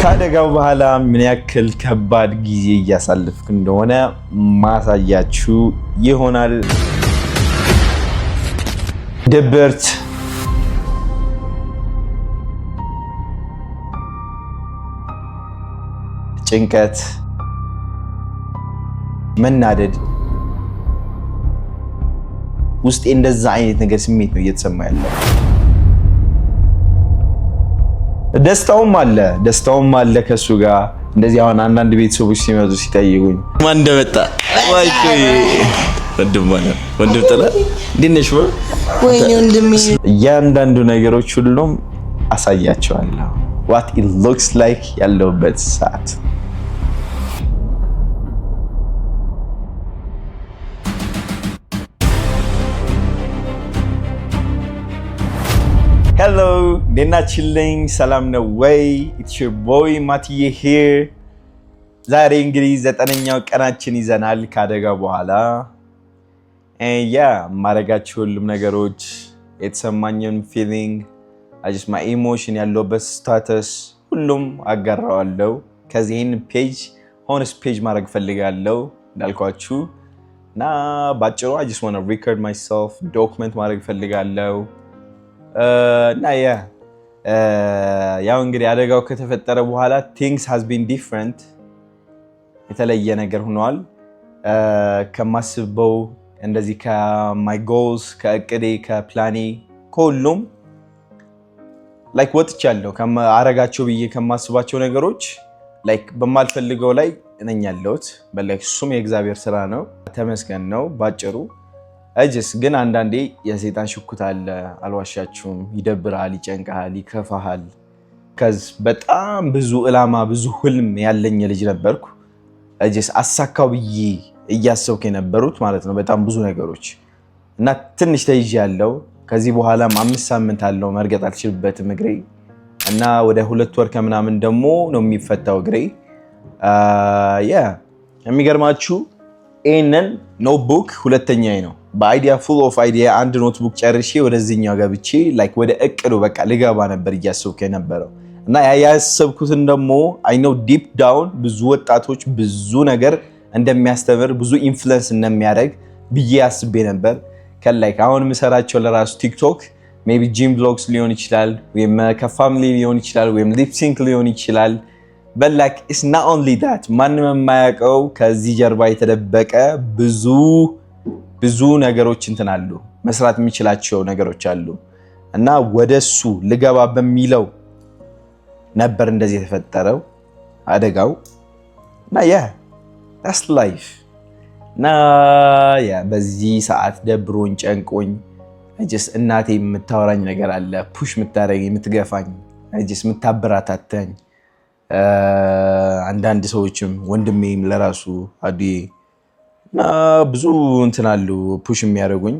ካደጋው በኋላ ምን ያክል ከባድ ጊዜ እያሳለፍክ እንደሆነ ማሳያችሁ ይሆናል። ድብርት፣ ጭንቀት፣ መናደድ ውስጤ እንደዛ አይነት ነገር ስሜት ነው እየተሰማ ያለው። ደስታውም አለ ከሱ ጋር እንደዚህ። አሁን አንዳንድ ቤተሰቦች ሲመጡ ሲጠይቁኝ ማን እንደመጣ ወንድም ጥላ እንድነሽ እያንዳንዱ ነገሮች ሁሉም አሳያቸዋለሁ። what it looks like ያለውበት ሰዓት Hello, Nenachilling, Salam na way. It's your boy Mathiye here. ዛሬ እንግዲህ 9ኛው ቀናችን ይዘናል ካደጋ በኋላ። ማረጋችሁ ሁሉም ነገሮች የተሰማኝን feeling, my emotion ያለውበት status ሁሉም አጋራዋለሁ። ከዚህን ፔጅ ሆነስ ፔጅ ማድረግ ፈልጋለሁ እንዳልኳችሁ እና ባጭሩ I just want to record myself, document ማድረግ ፈልጋለሁ። ያው እንግዲህ አደጋው ከተፈጠረ በኋላ things has been different የተለየ ነገር ሆኗል። ከማስበው እንደዚህ ከmy goals ከእቅዴ ከፕላኔ ከሁሉም like ወጥቻለሁ። አረጋቸው ብዬ ከማስባቸው ነገሮች like በማልፈልገው ላይ ነኝ ያለሁት። እሱም የእግዚአብሔር ስራ ነው፣ ተመስገን ነው ባጭሩ። ግን አንዳንዴ የሰይጣን ሽኩት አለ፣ አልዋሻችሁም። ይደብራል፣ ይጨንቃል፣ ይከፋሃል። በጣም ብዙ ዕላማ ብዙ ህልም ያለኝ ልጅ ነበርኩ። አሳካው ብዬ እያሰብኩ የነበሩት ማለት ነው በጣም ብዙ ነገሮች እና ትንሽ ተይዣለሁ። ከዚህ በኋላም 5 ሳምንት አለው መርገጥ አልችልበትም እግሬ እና ወደ 2 ወር ከምናምን ደግሞ ነው የሚፈታው እግሬ። የሚገርማችሁ ይሄንን ኖትቡክ ሁለተኛዬ ነው። በአይዲያ ፉል ኦፍ አይዲያ አንድ ኖትቡክ ጨርሼ ወደዚህኛው ገብቼ ላይክ ወደ እቅዱ በቃ ልገባ ነበር እያሰብኩ የነበረው እና ያሰብኩትን ደግሞ አይ ኖ ዲፕ ዳውን ብዙ ወጣቶች ብዙ ነገር እንደሚያስተምር ብዙ ኢንፍሉዌንስ እንደሚያደርግ ብዬ አስቤ ነበር። ከላይክ አሁን የምሰራቸው ለራሱ ቲክቶክ ሜቢ ጂም ብሎግስ ሊሆን ይችላል ወይም ከፋሚሊ ሊሆን ይችላል ወይም ሊፕሲንክ ሊሆን ይችላል። but like it's not only that ማንም የማያውቀው ከዚህ ጀርባ የተደበቀ ብዙ ነገሮች እንትን አሉ፣ መስራት የሚችላቸው ነገሮች አሉ እና ወደሱ ልገባ በሚለው ነበር እንደዚህ የተፈጠረው አደጋው እና that's life እና በዚህ ሰዓት ደብሮኝ ጨንቆኝ እናቴ የምታወራኝ ነገር አለ፣ ፑሽ የምታረገኝ የምትገፋኝ የምታበራታታኝ አንዳንድ ሰዎችም ወንድሜም ለራሱ አዱዬ እና ብዙ እንትን አሉ ፑሽ የሚያደርጉኝ።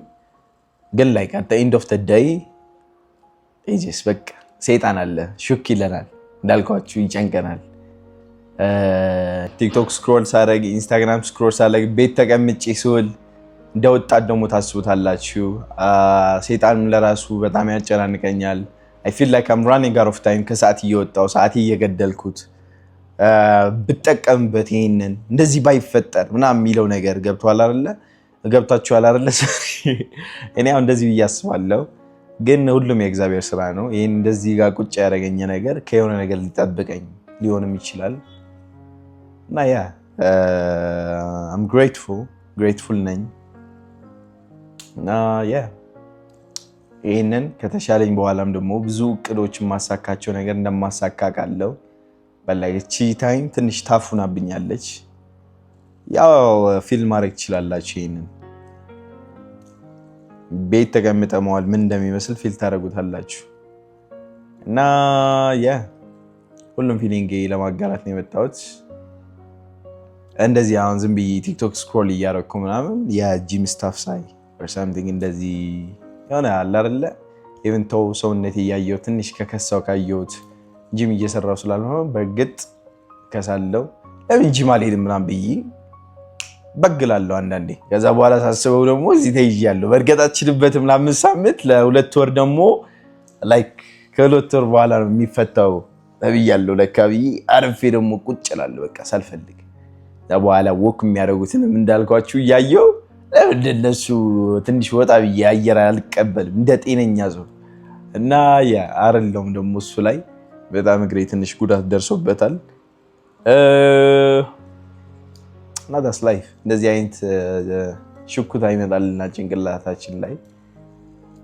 ግን like at the end of the day በቃ ሰይጣን አለ ሹክ ይለናል፣ እንዳልኳችሁ ይጨንቀናል። ቲክቶክ ስክሮል ሳደርግ ኢንስታግራም ስክሮል ሳደርግ ቤት ተቀምጬ ስውል እንደወጣት ደግሞ ታስቡታላችሁ። ሰይጣንም ለራሱ በጣም ያጨናንቀኛል። I feel like I'm running out of time ከሰዓት እየወጣው ሰዓት እየገደልኩት ብጠቀምበት ይሄንን እንደዚህ ባይፈጠር ምናምን የሚለው ነገር ገብቷችኋል አይደለ? እኔ አሁን እንደዚህ ብዬ አስባለሁ። ግን ሁሉም የእግዚአብሔር ስራ ነው። ይሄን እንደዚህ ጋር ቁጭ ያደረገኝ ነገር ከሆነ ነገር ሊጠብቀኝ ሊሆንም ይችላል እና I'm grateful ነኝ እና ይሄንን ከተሻለኝ በኋላም ደግሞ ብዙ እቅዶችን ማሳካቸው ነገር እንደማሳካካለው በላይቺ ታይም ትንሽ ታፉናብኛለች። ያው ፊልም ማድረግ ትችላላችሁ። ይሄንን ቤት ተቀምጠመዋል ምን እንደሚመስል ፊል ታደርጉታላችሁ እና ሁሉም ፊሊንግ ለማጋራት ነው የመጣሁት። እንደዚህ አሁን ዝም ብዬ ቲክቶክ ስክሮል እያደረኩ ምናምን የጂም ስታፍ ሳይ or something እንደዚህ የሆነ አለ አይደለ? ኢቭን ተው ሰውነቴ እያየሁት ትንሽ ከከሳው ካየሁት ጂም እየሰራው ስላልሆነ በግጥ ከሳለው ለምን ጂም አልሄድም ምናምን ብዬ በግላለሁ አንዳንዴ። ከዛ በኋላ ሳስበው ደግሞ እዚህ ተይዣለሁ። በርግጥ አልችልበትም ለ5 ሳምንት ለ2 ወር ደግሞ ላይክ ከ2 ወር በኋላ ነው የሚፈታው ተብያለሁ ለካ ብዬ አርፌ ደግሞ ቁጭ እላለሁ በቃ ሳልፈልግ በኋላ ወክ የሚያደርጉትንም እንዳልኳችሁ እያየሁ እንደነሱ ትንሽ ወጣ ብዬ አየር አልቀበልም እንደ ጤነኛ ሰው እና ያ አይደለም ደግሞ እሱ ላይ በጣም እግሬ ትንሽ ጉዳት ደርሶበታል እና that's life እንደዚህ አይነት ሽኩታ ይመጣልና ጭንቅላታችን ላይ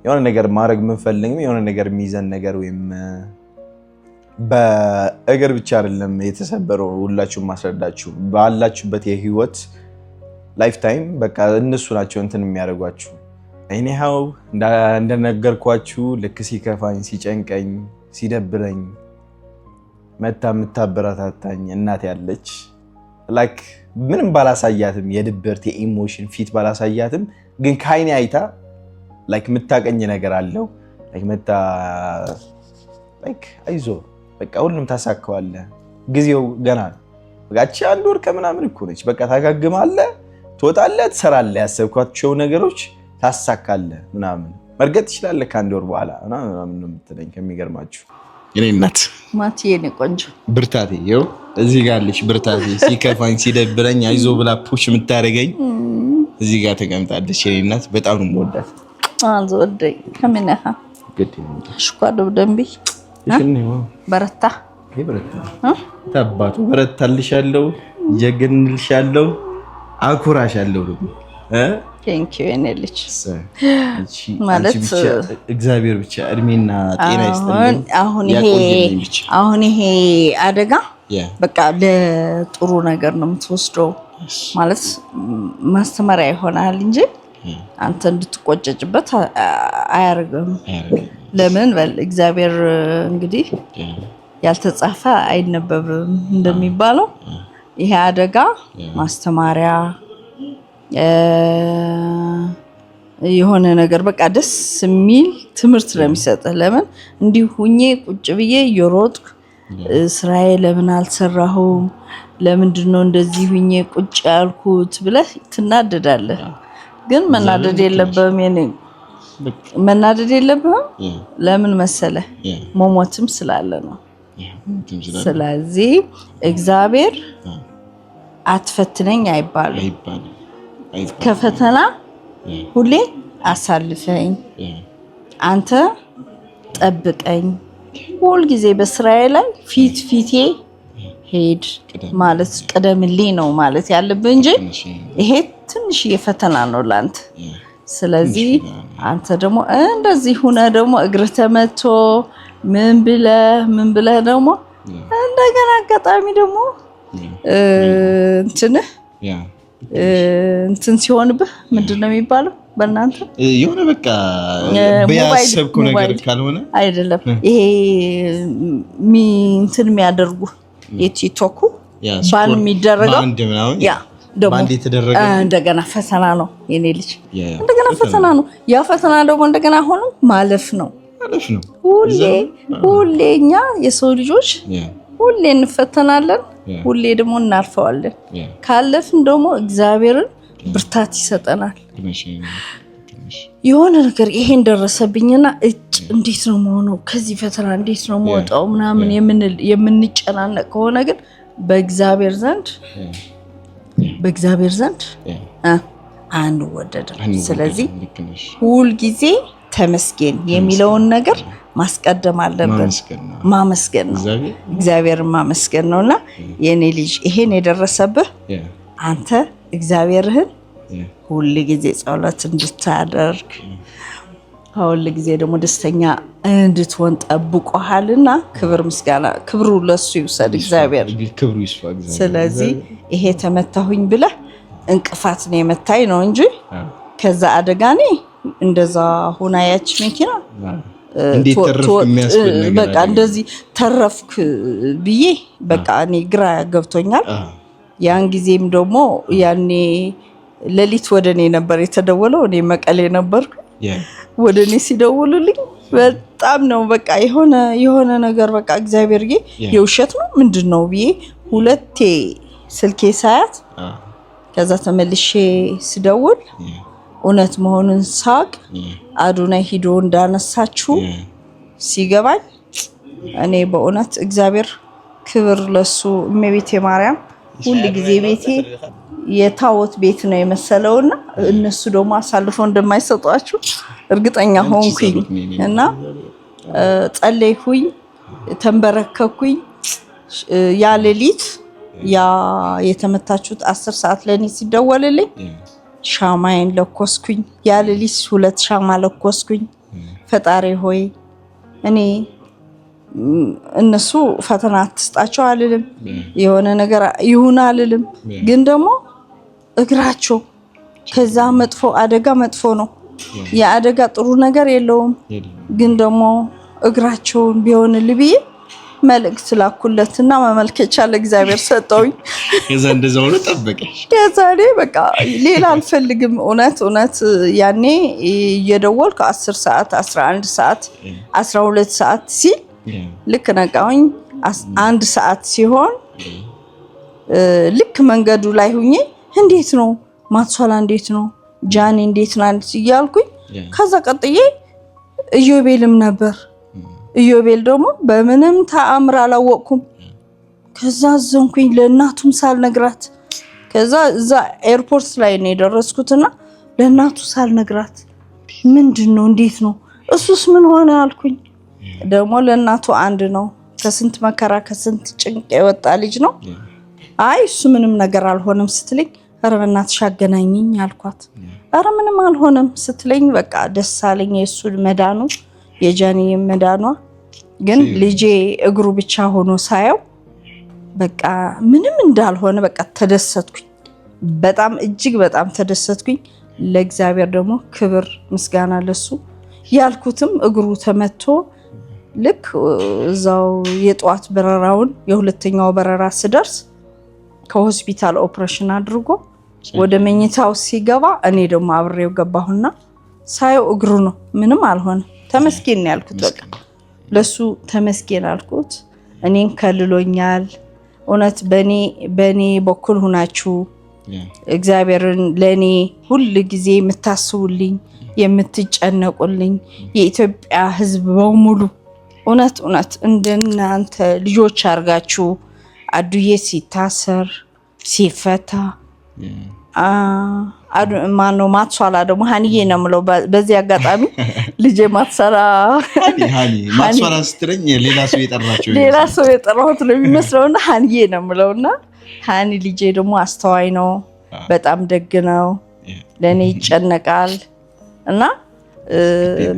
የሆነ ነገር ማድረግ የምንፈልግም የሆነ ነገር የሚይዘን ነገር ወይም በእግር ብቻ አይደለም የተሰበረው ሁላችሁም ማስረዳችሁ ባላችሁበት የህይወት ላይፍ ታይም በቃ እነሱ ናቸው እንትን የሚያደርጓችሁ anyhow እንደነገርኳችሁ ልክ ሲከፋኝ ሲጨንቀኝ ሲደብረኝ መታ የምታበረታታኝ እናት ያለች ላይክ ምንም ባላሳያትም የድብርት የኢሞሽን ፊት ባላሳያትም ግን ካይኔ አይታ ላይክ የምታቀኝ ነገር አለው ላይክ መታ ላይክ አይዞ በቃ ሁሉም ታሳካዋለህ ጊዜው ገና ነው በቃ አንድ ወር ከምናምን እኮ ነች በቃ ታጋግማለህ ትወጣለህ ትሰራለህ ያሰብኳቸው ነገሮች ታሳካለህ ምናምን መርገጥ ትችላለህ ከአንድ ወር በኋላ ምናምን ነው የምትለኝ ከሚገርማችሁ የኔ እናት ማቲዬ ነው ቆንጆ ብርታቴ ይኸው እዚህ ጋር አለች ብርታቴ ሲከፋኝ ሲደብረኝ አይዞ ብላ ፑሽ የምታደርገኝ እዚህ ጋር ተቀምጣለች የኔ እናት በጣም ነው የምወዳት አንዘወደኝ ከመነሃ ግድ ሽኳዶ ደምቢ በረታ ታባቱ በረታልሻለሁ ጀግንልሻለሁ አኩራሻለሁ ደግሞ ቴንክ ዩ እኔልሽ ማለት እግዚአብሔር ብቻ እድሜና ጤና ይስጥልኝ አሁን ይሄ አደጋ በቃ ለጥሩ ነገር ነው የምትወስደው ማለት ማስተማሪያ ይሆናል እንጂ አንተ እንድትቆጨጭበት አያርግም ለምን እግዚአብሔር እንግዲህ ያልተጻፈ አይነበብም እንደሚባለው ይሄ አደጋ ማስተማሪያ የሆነ ነገር በቃ ደስ የሚል ትምህርት ለሚሰጥህ ለምን እንዲሁ ሁኜ ቁጭ ብዬ እየሮጥኩ ስራዬ ለምን አልሰራሁም ለምንድነው እንደዚህ ሁኜ ቁጭ ያልኩት ብለህ ትናደዳለህ ግን መናደድ የለብህም መናደድ የለብህም ለምን መሰለህ መሞትም ስላለ ነው ስለዚህ እግዚአብሔር አትፈትነኝ አይባልም ከፈተና ሁሌ አሳልፈኝ አንተ ጠብቀኝ ሁሉ ጊዜ በስራዬ ላይ ፊቴ ሄድ ማለት ቀደምልኝ ነው ማለት ያለብህ እንጂ ይሄ ትንሽ የፈተና ነው ላንተ ስለዚህ አንተ ደግሞ እንደዚህ ሆነ ደግሞ እግር ተመቶ ምን ብለህ ደግሞ እንደገና አጋጣሚ ደግሞ እንትን ሲሆንብህ ምንድነው የሚባለው በእናንተ የሆነ በቃ በያሰብኩ ነገር ካልሆነ አይደለም ይሄ እንትን የሚያደርጉ የቲክቶክ ባን የሚደረገው ያ ባንዴ ተደረገ እንደገና ፈተና ነው የኔ ልጅ እንደገና ፈተና ነው ያ ፈተና ደግሞ እንደገና አሁንም ማለፍ ነው ሁሌኛ የሰው ልጆች ሁሌ እንፈተናለን ሁሌ ደግሞ እናርፈዋለን ካለፍን ደግሞ እግዚአብሔርን ብርታት ይሰጠናል የሆነ ነገር ይሄን ደረሰብኝና እንዴት ነው መሆነው ከዚህ ፈተና እንዴት ነው መውጣው ምናምን የምንጨናነቅ ከሆነ ግን በእግዚአብሔር ዘንድ አንወደድም ስለዚህ ሁሉ ጊዜ ተመስገን የሚለውን ነገር ማስቀደም አለብን ማመስገን ነው እግዚአብሔርን ማመስገን ነውና የኔ ልጅ ይሄን የደረሰብህ አንተ እግዚአብሔርህን ሁሉ ጊዜ ጸሎት እንድታደርግ ሁሉ ጊዜ ደግሞ ደስተኛ እንድትሆን ጠብቆሃልና ክብር ምስጋና ክብሩ ለሱ ይውሰድ እግዚአብሔር ክብሩ ይስፋ እግዚአብሔር ስለዚህ ይሄ ተመታሁኝ ብለህ እንቅፋት ነው የመታኝ ነው እንጂ ከዛ አደጋኔ እንደዛ ሆና ያች መኪና እንዴት ተረፍክ የሚያስብል ነገር በቃ እንደዚህ ተረፍክ ብዬ በቃ እኔ ግራ ገብቶኛል ያን ጊዜም ደግሞ ያኔ ለሊት ወደኔ ነበር የተደወለው እኔ መቀሌ ነበርኩ ወደኔ ሲደውሉልኝ በጣም ነው በቃ የሆነ ነገር በቃ እግዚአብሔርዬ የውሸት ነው ምንድነው ብዬ ሁለቴ ስልኬ ሳያት ከዛ ተመልሼ ስደውል እውነት መሆኑን ሳቅ አዱናይ ሂዶ እንዳነሳችሁ ሲገባኝ እኔ በእውነት እግዚአብሔር ክብር ለሱ እመቤቴ ማርያም ሁሉ ጊዜ ቤቴ የታወት ቤት ነው የመሰለውና እነሱ ደግሞ አሳልፈው እንደማይሰጧችሁ እርግጠኛ ሆንኩኝ እና ጸለይኩኝ ተንበረከኩኝ ያ ሌሊት ያ የተመታችሁት 10 ሰዓት ለኔ ሲደወልልኝ ሻማዬን ለኮስኩኝ ያ ሌሊት 2 ሻማ ለኮስኩኝ ፈጣሪ ሆይ እኔ እነሱ ፈተና አትስጣቸው አልልም የሆነ ነገር ይሁን አልልም ግን ደግሞ እግራቸው ከዛ መጥፎ አደጋ መጥፎ ነው የአደጋ ጥሩ ነገር የለውም ግን ደግሞ እግራቸውን ቢሆን ልብዬ መልእክት ላኩለትና መመልከቻ ለእግዚአብሔር ሰጠውኝ ከዛ እንደዛው ነው ተጠበቀሽ ከዛኔ በቃ ሌላ አልፈልግም እውነት ያኔ እየደወልኩ 10 ሰዓት 11 ሰዓት 12 ሰዓት ሲል ልክ ነቃውኝ 1 ሰዓት ሲሆን ልክ መንገዱ ላይ ሁኜ እንዴት ነው ማትሷላ እንዴት ነው ጃኒ እንዴት ናት ይያልኩኝ ከዛ ቀጥዬ ኢዮቤልም ነበር ኢዮቤል ደግሞ በምንም ተአምር አላወቅኩም ከዛ ዘንኩኝ ለእናቱም ሳልነግራት ከዛ እዛ ኤርፖርት ላይ ነው የደረስኩትና ለእናቱ ሳልነግራት ምንድነው እንዴት ነው እሱስ ምን ሆነ አልኩኝ ደግሞ ለእናቱ አንድ ነው ከስንት መከራ ከስንት ጭንቅ የወጣ ልጅ ነው አይ እሱ ምንም ነገር አልሆነም ስትለኝ ኧረ በእናትሽ አገናኝኝ አልኳት ኧረ ምንም አልሆነም ስትለኝ በቃ ደስ አለኝ የሱ መዳኑ የጃኒ መዳኗ ግን ልጄ እግሩ ብቻ ሆኖ ሳየው በቃ ምንም እንዳልሆነ በቃ ተደሰትኩኝ በጣም እጅግ በጣም ተደሰትኩኝ ለእግዚአብሔር ደግሞ ክብር ምስጋና ለሱ ያልኩትም እግሩ ተመቶ ልክ እዛው የጧት በረራውን የሁለተኛው በረራ ስደርስ ከሆስፒታል ኦፕሬሽን አድርጎ ወደ መኝታው ሲገባ እኔ ደግሞ አብሬው ገባሁና ሳየው እግሩ ነው ምንም አልሆነ ተመስገን ያልኩት በቃ ለሱ ተመስገን አልኩት እኔን ከልሎኛል እውነት በኔ በኩል ሆናችሁ እግዚአብሔርን ለኔ ሁሉ ጊዜ የምታስቡልኝ የምትጨነቁልኝ የኢትዮጵያ ሕዝብ በሙሉ እውነት እንደናንተ ልጆች አርጋችሁ አዱዬ ሲታሰር ሲፈታ ማነው ማትሷላ ደግሞ ሀኒዬ ነው የምለው በዚህ አጋጣሚ ልጄ ማትሰራ ማትሷላ ስትለኝ ሌላ ሰው የጠራሁት ነው የሚመስለውና ሀኒዬ ነው የምለውና ሀኒ ልጄ ደግሞ አስተዋይ ነው በጣም ደግ ነው ለኔ ይጨነቃል እና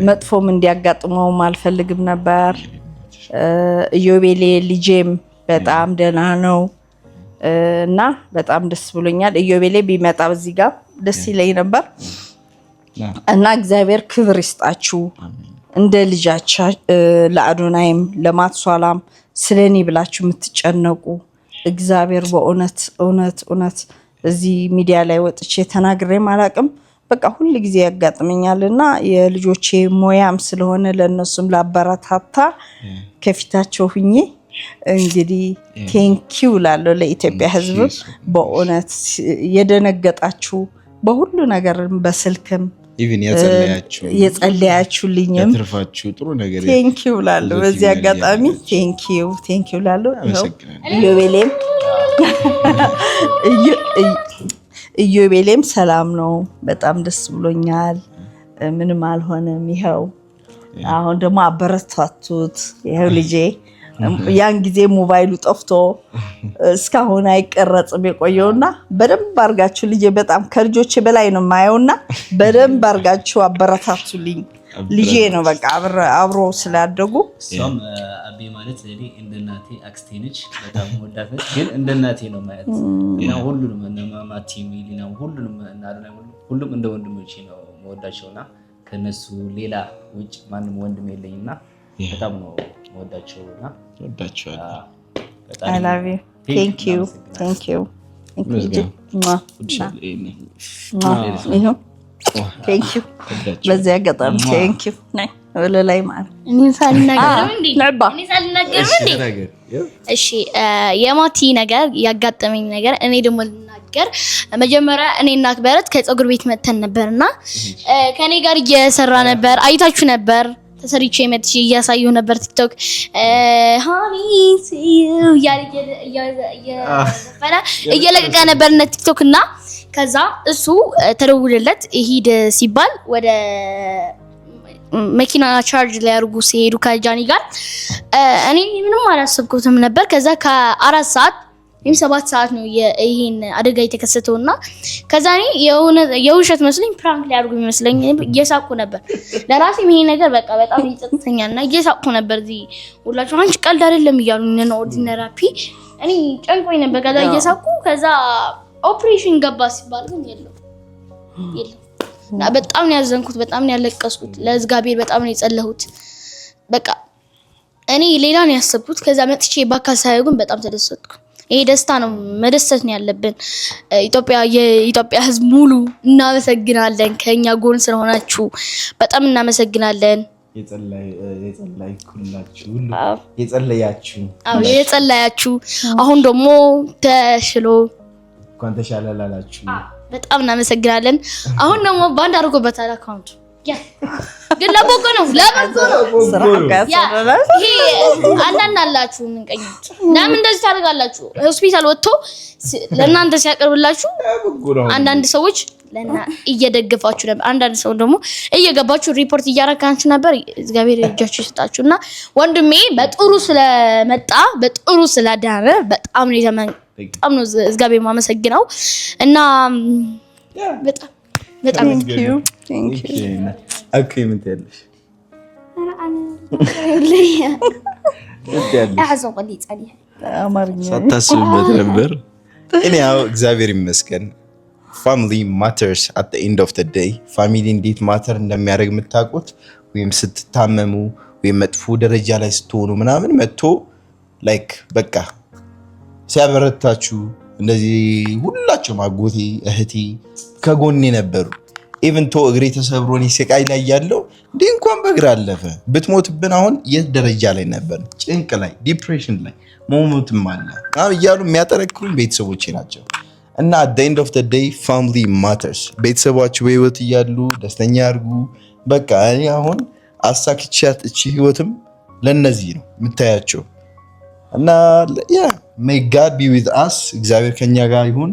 መጥፎም እንዲያጋጥመው አልፈልግም ነበር ኢዮቤሌ ልጄም በጣም ደህና ነው እና በጣም ደስ ብሎኛል ኢዮቤሌ ቢመጣ በዚህ ጋር ደስ ይለኝ ነበር እና እግዚአብሔር ክብር ይስጣችሁ እንደ ልጃቻ ለአዶናይም ለማትሷላም ስለኔ ብላችሁ የምትጨነቁ እግዚአብሔር በእውነት እዚህ ሚዲያ ላይ ወጥቼ ተናግሬ ማላቅም በቃ ሁሉ ጊዜ ያጋጥመኛልና የልጆቼ ሞያም ስለሆነ ለነሱም ላበረታታ ከፊታቸው ሁኜ እንግዲህ ቴንኪው ላለው ለኢትዮጵያ ሕዝብ በእውነት የደነገጣችሁ በሁሉ ነገር በስልክም ኢቭን የጸለያችሁልኝም ተርፋችሁ ጥሩ ነገር ቴንኪው ላለው በዚህ አጋጣሚ ቴንኪው ላለው ኢዮቤሌም ሰላም ነው በጣም ደስ ብሎኛል ምንም አልሆነም ይሄው አሁን ደግሞ አበረታቱት ይሄው ልጄ ያን ጊዜ ሞባይሉ ጠፍቶ እስካሁን አይቀረጽም የቆየውና በደንብ አርጋችሁ ልጄ በጣም ከልጆቼ በላይ ነው ማየውና በደንብ አርጋችሁ አበረታቱልኝ ልጄ ነው በቃ አብሮ ስላደጉ ሶም አቤ ማለት ለኔ እንደናቴ አክስቴ ነች በጣም ወዳት ግን እንደናቴ ነው ማለት ነው ሁሉንም ማማቲ ሚሊና ሁሉም እንደ ወንድሞቼ ነው ወዳቸውና ከነሱ ሌላ ውጭ ማንም ወንድም የለኝና በጣም ነው ወዳቸውና ወዳቸዋለሁ I love you thank you thank you በዚህ አጋጣሚ thank you ነይ ወለላይ ማለት እኔ ሳልናገርም እንዴ እሺ የማቲ ነገር ያጋጠመኝ ነገር እኔ ደግሞ ልናገር መጀመሪያ እኔና አክበረት ከፀጉር ቤት መተን ነበርና ከኔ ጋር እየሰራ ነበር አይታችሁ ነበር ተሰርቼ መጥቼ እያሳየሁ ነበር ቲክቶክ ሃኒ እየለቀቀ ነበር እና ቲክቶክ እና ከዛ እሱ ተደውለለት ሂድ ሲባል ወደ መኪና ቻርጅ ላይ አድርጉ ሲሄዱ ከጃኒ ጋር እኔ ምንም አላሰብኩትም ነበር ከዛ ከ4 ሰዓት ወይም 7 ሰዓት ነው ይሄን አደጋ የተከሰተውና ከዛ እኔ የውሸት መስለኝ ፕራንክ ላይ አድርጉ መስለኝ እየሳቁ ነበር ለራሴ ይሄ ነገር በቃ በጣም ይጸጽተኛልና እየሳቁ ነበር እዚህ ሁላችሁ አንቺ ቀልድ አይደለም እያሉኝ ነው ኦርዲነራፒ እኔ ጨንቆኝ ነበር ከዛ እየሳቁ ከዛ ኦፕሬሽን ገባ ሲባል ግን የለም እና በጣም ነው ያዘንኩት በጣም ነው ያለቀስኩት ለእግዚአብሔር በጣም ነው የጸለሁት በቃ እኔ ሌላ ነው ያሰብኩት ከዛ መጥቼ ባካሳዩ ግን በጣም ተደሰትኩ ይሄ ደስታ ነው መደሰት ነው ያለብን የኢትዮጵያ ሕዝብ ሙሉ እናመሰግናለን ከኛ ጎን ስለሆናችሁ በጣም እናመሰግናለን የጸለያችሁ አሁን ደግሞ ተሽሎ እንኳን ተሻላላችሁ በጣም እናመሰግናለን አሁን ደግሞ ባንድ አድርጎበታል አካውንት ግን ለበጎ ነው ይሄ አንዳንድ አላችሁ ምንቀኝት ለምን እንደዚህ ታደርጋላችሁ ሆስፒታል ወጥቶ ለእናንተ ሲያቀርብላችሁ አንዳንድ ሰዎች ለና እየደገፋችሁ ነበር አንዳንድ ሰው ደግሞ እየገባችሁ ሪፖርት እያረካችሁ ነበር እግዚአብሔር እጃችሁ ይስጣችሁና ወንድሜ በጥሩ ስለመጣ በጥሩ ስላዳነ በጣም ነው እግዚአብሔር ማመሰግነው እና በጣም thank you ኦኬ ምን ትያለሽ ሳታስብበት ነበር እኔ ያው እግዚአብሔር ይመስገን family matters at the end of the day family እንዴት ማተር እንደሚያደርግ የምታውቁት ወይም ስትታመሙ ወይም መጥፎ ደረጃ ላይ ስትሆኑ ምናምን መጥቶ ላይክ በቃ ሲያበረታችሁ እንደዚህ ሁላችሁም አጎቴ እህቴ ከጎኔ ነበሩ even to እግሬ ተሰብሮኝ ስቃይ ላይ ያለው እንዴ እንኳን በእግር አለፈ ብትሞትብን አሁን የት ደረጃ ላይ ነበር ጭንቅ ላይ ዲፕሬሽን ላይ ሞሞትም አለ ያሉ የሚያጠረክሩኝ ቤተሰቦቼ ናቸው እና at the end of the day family matters ቤተሰባችሁ በህይወት ይያሉ ደስተኛ ያርጉ በቃ እኔ አሁን አሳክቻት እቺ ህይወትም ለነዚህ ነው የምታያቸው እና may God be with us እግዚአብሔር ከኛ ጋር ይሁን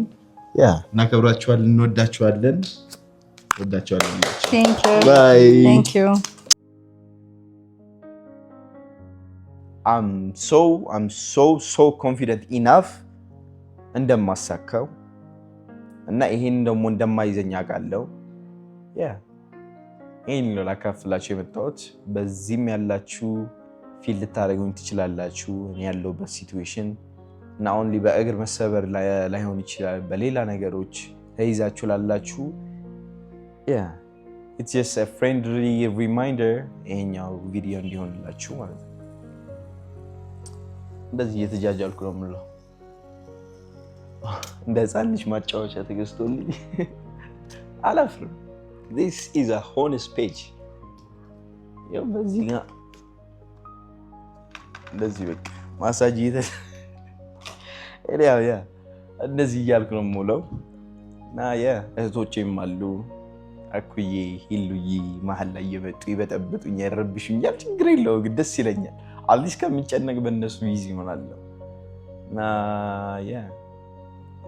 እናከብራችኋለን እንወዳችኋለን ወዳችኋለን thank you bye thank you I'm so confident enough እንደማሳካው እና ይሄን ደግሞ እንደማይዘኛ ቃለው ይሄን ነው ላካፍላችሁ የመጣሁት በዚህም ያላችሁ ፊል ልታረጉኝ ትችላላችሁ እኔ ያለሁበት ሲቹዌሽን እና only በእግር መሰበር ላይሆን ይችላል በሌላ ነገሮች ተይዛችሁ ላላችሁ it's just a friendly reminder ይሄኛው ቪዲዮ እንዲሆንላችሁ ማለት ነው እንደዚህ እየተጃጃልኩ ነው የምለው እንደ ህፃን ልጅ ማጫወቻ ተገዝቶልኝ አላፍርም this is a honest page ያው በዚህ ጋር እንደዚህ በቃ ማሳጅ እንደዚህ እያልኩ ነው የምውለው እና እህቶቼም አሉ አኩዬ ሂሉዬ መሀል ላይ እየመጡ ይበጠብጡኝ ያረብሹኛል ችግር የለውም ደስ ይለኛል አዲስ ከሚጨነቅ በእነሱ ቢዚ ሆናለሁ እና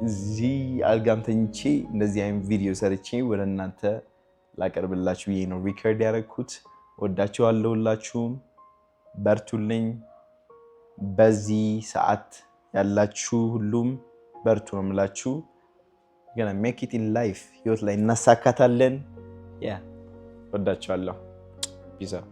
እዚህ አልጋም ተኝቼ እንደዚህ አይነት ቪዲዮ ሰርቼ ወደ እናንተ ላቀርብላችሁ ብዬ ነው ሪከርድ ያደረኩት ወዳችኋለሁ ሁላችሁም በርቱልኝ በዚህ ሰዓት ያላችሁ ሁሉም በርቱ ነው የምላችሁ gonna make it in life ህይወት ላይ እናሳካታለን ወዳችኋለሁ peace out